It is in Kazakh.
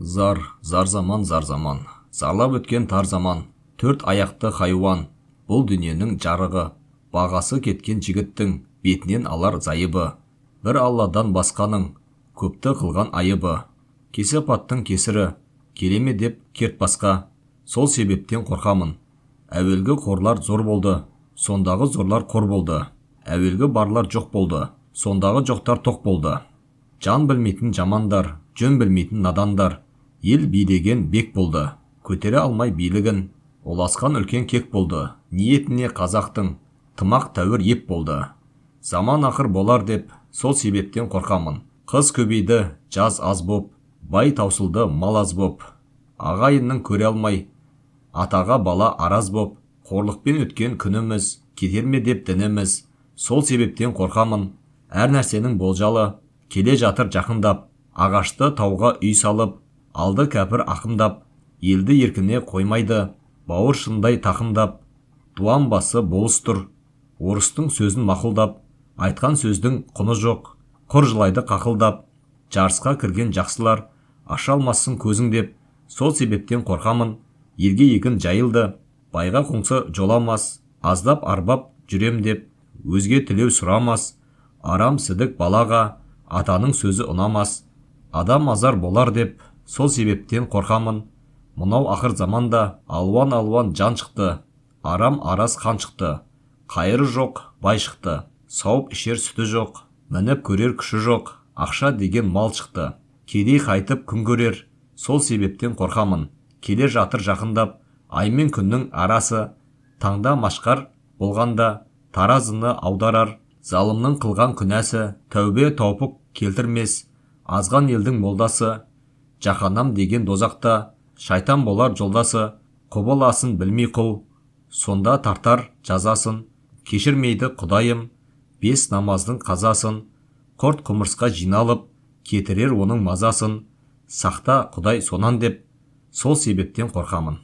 Зар заман, зар заман. Зарлап өткен тар заман. Төрт аяқты хайуан. Бұл дүниенің жарығы. Бағасы кеткен жігіттің бетінен алар зайыбы. Бір алладан басқаның көпті қылған айыбы. Кесапаттың кесірі келеме деп керт басқа. Сол себептен қорқамын. Әуелгі қорлар зор болды, сондағы зорлар қор болды. Әуелгі барлар жоқ болды, сондағы жоқтар тоқ болды. Жан білмейтін жамандар, жөн білмейтін надандар. Ел билеген бек болды, көтере алмай билігін. Оласқан үлкен кек болды, ниетіне қазақтың тымақ тәуір еп болды. Заман ақыр болар деп, сол себептен қорқамын. Қыз көбейді, жаз аз боп, бай таусылды, мал аз боп. Ағайынның көре алмай, атаға бала араз боп. Қорлықпен өткен күніміз кетер ме деп дініміз. Сол себептен қорқамын. Әр нәрсенің болжалы келе жатыр жақындап. Ағашты тауға үй салып, алды кәпір ақымдап. Елді еркіне қоймайды, бауыр шындай тақымдап. Дуан басы болыс тұр, орыстың сөзін мақұлдап. Айтқан сөздің құны жоқ, құр жылайды қақылдап. Жарысқа кірген жақсылар аша алмасын көзің деп. Сол себептен қорқамын. Елге егін жайылды, байға қоңсы жоламас. Аздап арбап жүрем деп, өзге тілеу сұрамас. Арам сідік балаға атаның сөзі ұнамас. Адам азар болар деп, сол себептен қорқамын. Мынау ақыр заманда алуан жан шықты. Арам араз қан шықты. Қайыры жоқ бай шықты. Сауып ішер сүті жоқ, мініп көрер күші жоқ. Ақша деген мал шықты. Кедей қайтып күн көрер. Сол себептен қорқамын. Келе жатыр жақындап, ай мен күннің арасы. Таңда машқар болғанда таразыны аударар. Залымның қылған күнәсі тәубе таупық келтірмес. Азған елдің молдасы, жаһаннам деген дозақта шайтан болар жолдасы. Құбыласын білмей құл, сонда тартар жазасын. Кешірмейді құдайым 5 намаздың қазасын. Құрт құмырсқа жиналып кетірер оның мазасын. Сақта құдай сонан деп, сол себептен қорқамын.